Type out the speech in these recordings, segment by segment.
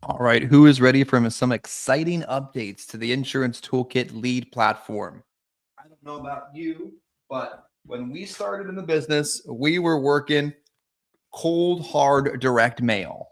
All right, who is ready for some exciting updates to the Insurance Toolkit Lead platform? I don't know about you, but when we started in the business, we were working cold, hard direct mail,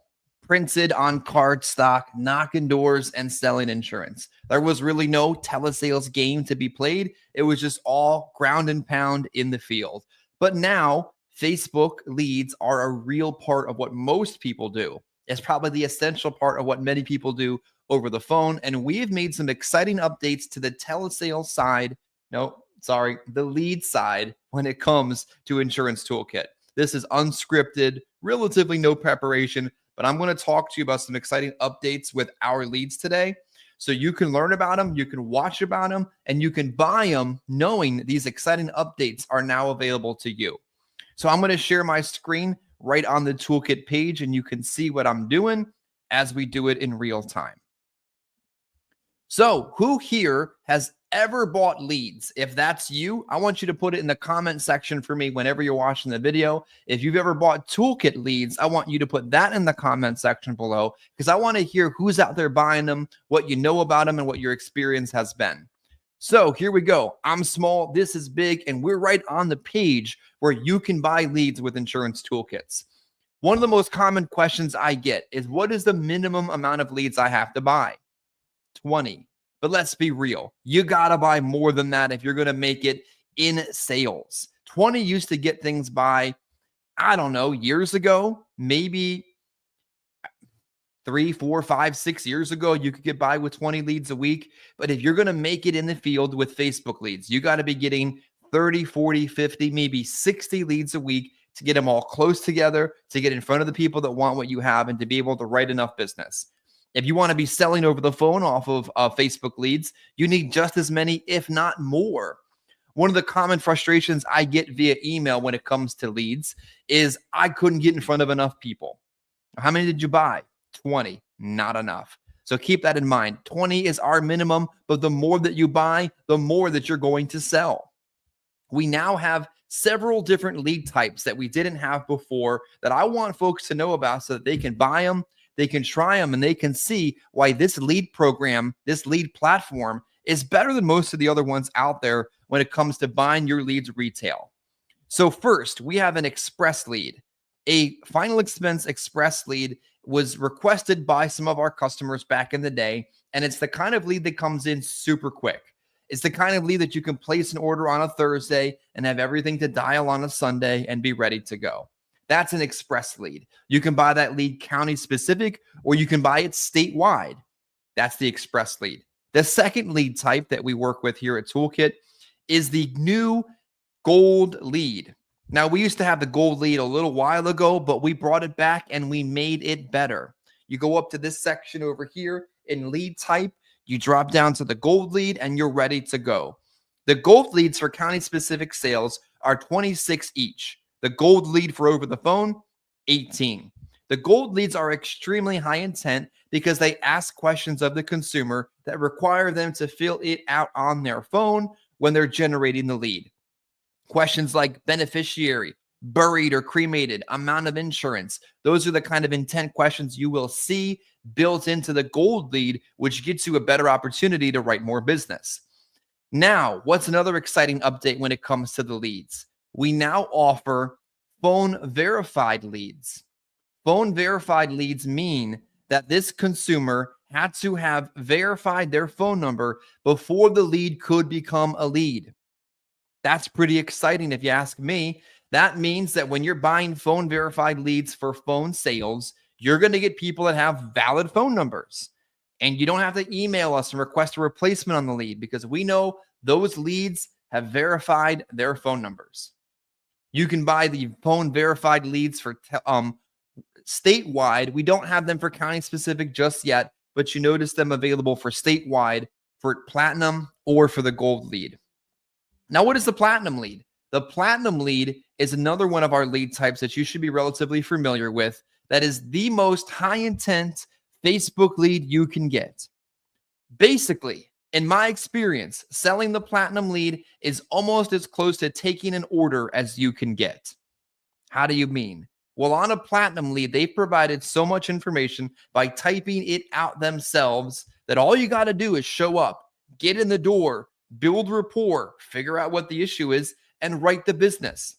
printed on card stock, knocking doors and selling insurance. There was really no telesales game to be played. It was just all ground and pound in the field. But now, Facebook leads are a real part of what most people do. It's probably the essential part of what many people do over the phone. And we've made some exciting updates to the telesales side. No, sorry, the lead side when it comes to Insurance Toolkit. This is unscripted, relatively no preparation, but I'm going to talk to you about some exciting updates with our leads today. So you can learn about them, you can watch about them, and you can buy them knowing these exciting updates are now available to you. So I'm going to share my screen right on the toolkit page, and you can see what I'm doing as we do it in real time. So who here has ever bought leads? If that's you, I want you to put it in the comment section for me whenever you're watching the video. If you've ever bought toolkit leads, I want you to put that in the comment section below because I want to hear who's out there buying them, what you know about them, and what your experience has been. So here we go. I'm small, this is big, and we're right on the page where you can buy leads with insurance toolkits. One of the most common questions I get is, what is the minimum amount of leads I have to buy? 20. But let's be real. You got to buy more than that if you're going to make it in sales. 20 used to get things by, I don't know, years ago, maybe 3, 4, 5, 6 years ago, you could get by with 20 leads a week. But if you're going to make it in the field with Facebook leads, you got to be getting 30, 40, 50, maybe 60 leads a week to get them all close together, to get in front of the people that want what you have, and to be able to write enough business. If you want to be selling over the phone off of Facebook leads, you need just as many, if not more. One of the common frustrations I get via email when it comes to leads is I couldn't get in front of enough people. How many did you buy? 20. Not enough. So keep that in mind. 20 is our minimum, but the more that you buy, the more that you're going to sell. We now have several different lead types that we didn't have before that I want folks to know about so that they can buy them, they can try them, and they can see why this lead program, this lead platform is better than most of the other ones out there when it comes to buying your leads retail. So first, we have an express lead. A final expense express lead was requested by some of our customers back in the day, and it's the kind of lead that comes in super quick. It's the kind of lead that you can place an order on a Thursday and have everything to dial on a Sunday and be ready to go. That's an express lead. You can buy that lead county specific, or you can buy it statewide. That's the express lead. The second lead type that we work with here at Toolkit is the new gold lead. Now, we used to have the gold lead a little while ago, but we brought it back and we made it better. You go up to this section over here in lead type, you drop down to the gold lead, and you're ready to go. The gold leads for county-specific sales are 26 each. The gold lead for over the phone, 18. The gold leads are extremely high intent because they ask questions of the consumer that require them to fill it out on their phone when they're generating the lead. Questions like beneficiary, buried or cremated, amount of insurance. Those are the kind of intent questions you will see built into the gold lead, which gets you a better opportunity to write more business. Now, what's another exciting update when it comes to the leads? We now offer phone verified leads. Phone verified leads mean that this consumer had to have verified their phone number before the lead could become a lead. That's pretty exciting if you ask me. That means that when you're buying phone verified leads for phone sales, you're going to get people that have valid phone numbers. And you don't have to email us and request a replacement on the lead because we know those leads have verified their phone numbers. You can buy the phone verified leads for statewide. We don't have them for county specific just yet, but you notice them available for statewide for platinum or for the gold lead. Now, what is the platinum lead? The platinum lead is another one of our lead types that you should be relatively familiar with. That is the most high intent Facebook lead you can get. Basically, in my experience, selling the platinum lead is almost as close to taking an order as you can get. How do you mean? Well, on a platinum lead, they've provided so much information by typing it out themselves that all you got to do is show up, get in the door, build rapport, figure out what the issue is, and write the business.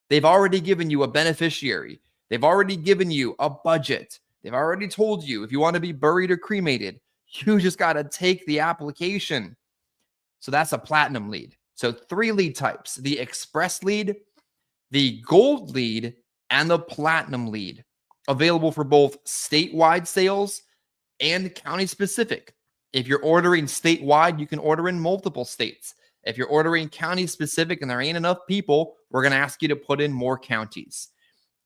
They've already given you a beneficiary. They've already given you a budget. They've already told you if you want to be buried or cremated, you just got to take the application. So that's a platinum lead. So 3 lead types: the express lead, the gold lead, and the platinum lead, available for both statewide sales and county specific. If you're ordering statewide, you can order in multiple states. If you're ordering county specific and there ain't enough people, we're going to ask you to put in more counties.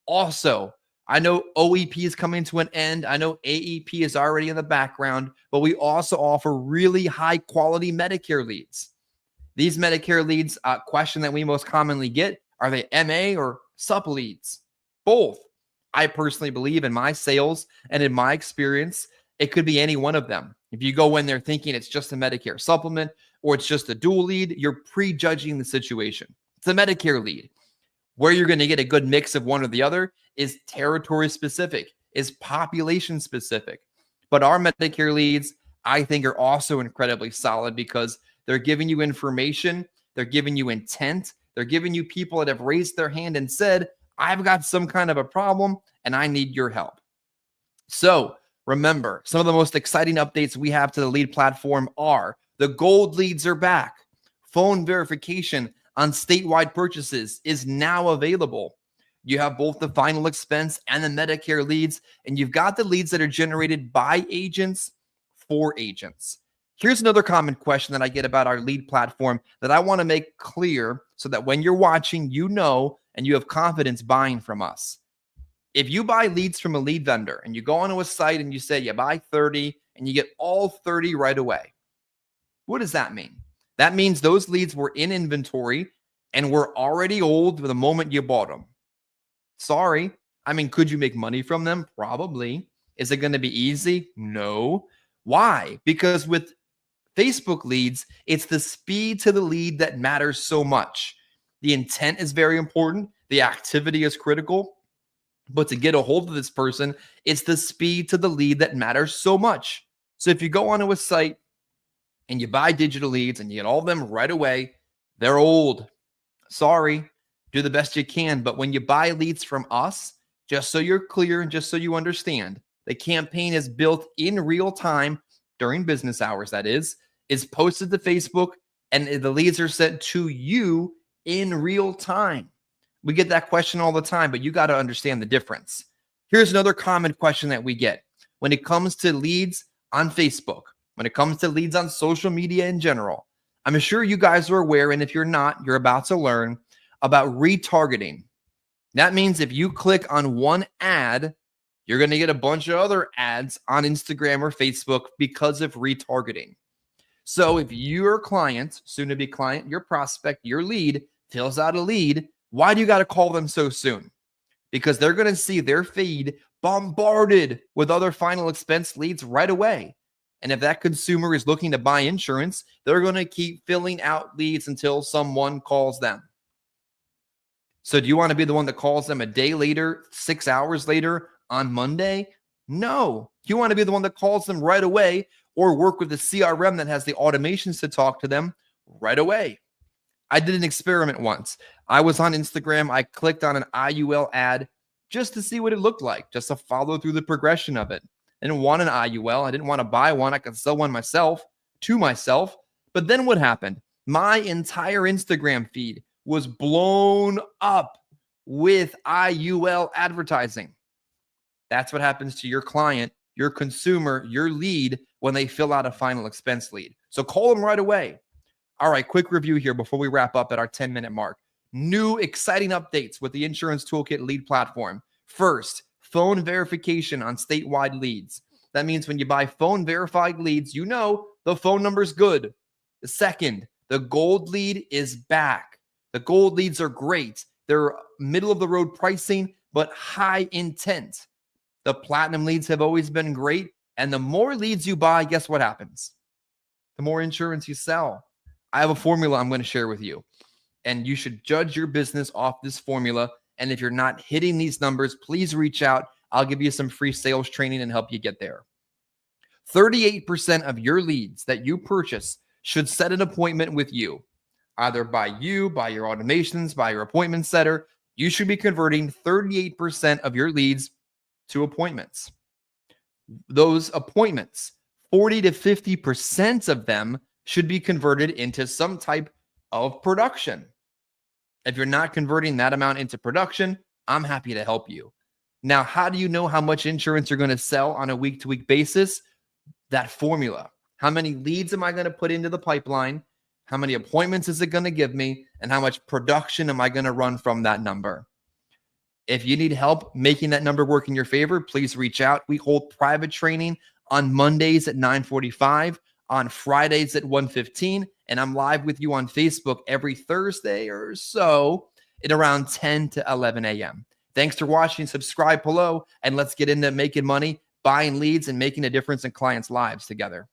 Also, I know OEP is coming to an end. I know AEP is already in the background, but we also offer really high quality Medicare leads. These Medicare leads, question that we most commonly get, are they MA or supp leads? Both. I personally believe in my sales and in my experience, it could be any one of them. If you go in there thinking it's just a Medicare supplement or it's just a dual lead, you're prejudging the situation. It's a Medicare lead. Where you're going to get a good mix of one or the other is territory specific, is population specific. But our Medicare leads, I think, are also incredibly solid because they're giving you information, they're giving you intent, they're giving you people that have raised their hand and said, I've got some kind of a problem and I need your help. So remember, some of the most exciting updates we have to the lead platform are the gold leads are back. Phone verification on statewide purchases is now available. You have both the final expense and the Medicare leads, and you've got the leads that are generated by agents for agents. Here's another common question that I get about our lead platform that I want to make clear so that when you're watching, you know, and you have confidence buying from us. If you buy leads from a lead vendor and you go onto a site and you say you buy 30 and you get all 30 right away, what does that mean? That means those leads were in inventory and were already old the moment you bought them. Sorry. I mean, could you make money from them? Probably. Is it going to be easy? No. Why? Because with Facebook leads, it's the speed to the lead that matters so much. The intent is very important. The activity is critical. But to get a hold of this person, it's the speed to the lead that matters so much. So if you go onto a site and you buy digital leads and you get all of them right away, they're old. Sorry, do the best you can. But when you buy leads from us, just so you're clear and just so you understand, the campaign is built in real time during business hours, that is posted to Facebook, and the leads are sent to you in real time. We get that question all the time, but you got to understand the difference. Here's another common question that we get when it comes to leads on Facebook, when it comes to leads on social media in general. I'm sure you guys are aware, and if you're not, you're about to learn about retargeting. That means if you click on one ad, you're going to get a bunch of other ads on Instagram or Facebook because of retargeting. So if your client, soon to be client, your prospect, your lead fills out a lead, why do you got to call them so soon? Because they're going to see their feed bombarded with other final expense leads right away. And if that consumer is looking to buy insurance, they're going to keep filling out leads until someone calls them. So do you want to be the one that calls them a day later, 6 hours later on Monday? No. You want to be the one that calls them right away or work with the CRM that has the automations to talk to them right away. I did an experiment once. I was on Instagram. I clicked on an IUL ad just to see what it looked like, just to follow through the progression of it. I didn't want an IUL. I didn't want to buy one. I could sell one myself to myself. But then what happened? My entire Instagram feed was blown up with IUL advertising. That's what happens to your client, your consumer, your lead when they fill out a final expense lead. So call them right away. All right, quick review here before we wrap up at our 10-minute mark. New exciting updates with the Insurance Toolkit lead platform. First, phone verification on statewide leads. That means when you buy phone verified leads, you know the phone number is good. The second, the gold lead is back. The gold leads are great. They're middle of the road pricing, but high intent. The platinum leads have always been great. And the more leads you buy, guess what happens? The more insurance you sell. I have a formula I'm going to share with you, and you should judge your business off this formula And if you're not hitting these numbers, please reach out. I'll give you some free sales training and help you get there. 38% of your leads that you purchase should set an appointment with you, either by you, by your automations, by your appointment setter. You should be converting 38% of your leads to appointments. Those appointments, 40 to 50% of them should be converted into some type of production. If you're not converting that amount into production, I'm happy to help you. Now, how do you know how much insurance you're going to sell on a week-to-week basis? That formula. How many leads am I going to put into the pipeline? How many appointments is it going to give me? And how much production am I going to run from that number? If you need help making that number work in your favor, please reach out. We hold private training on Mondays at 9:45, on Fridays at 1:15, and I'm live with you on Facebook every Thursday or so at around 10 to 11 a.m. Thanks for watching. Subscribe below, and let's get into making money, buying leads, and making a difference in clients' lives together.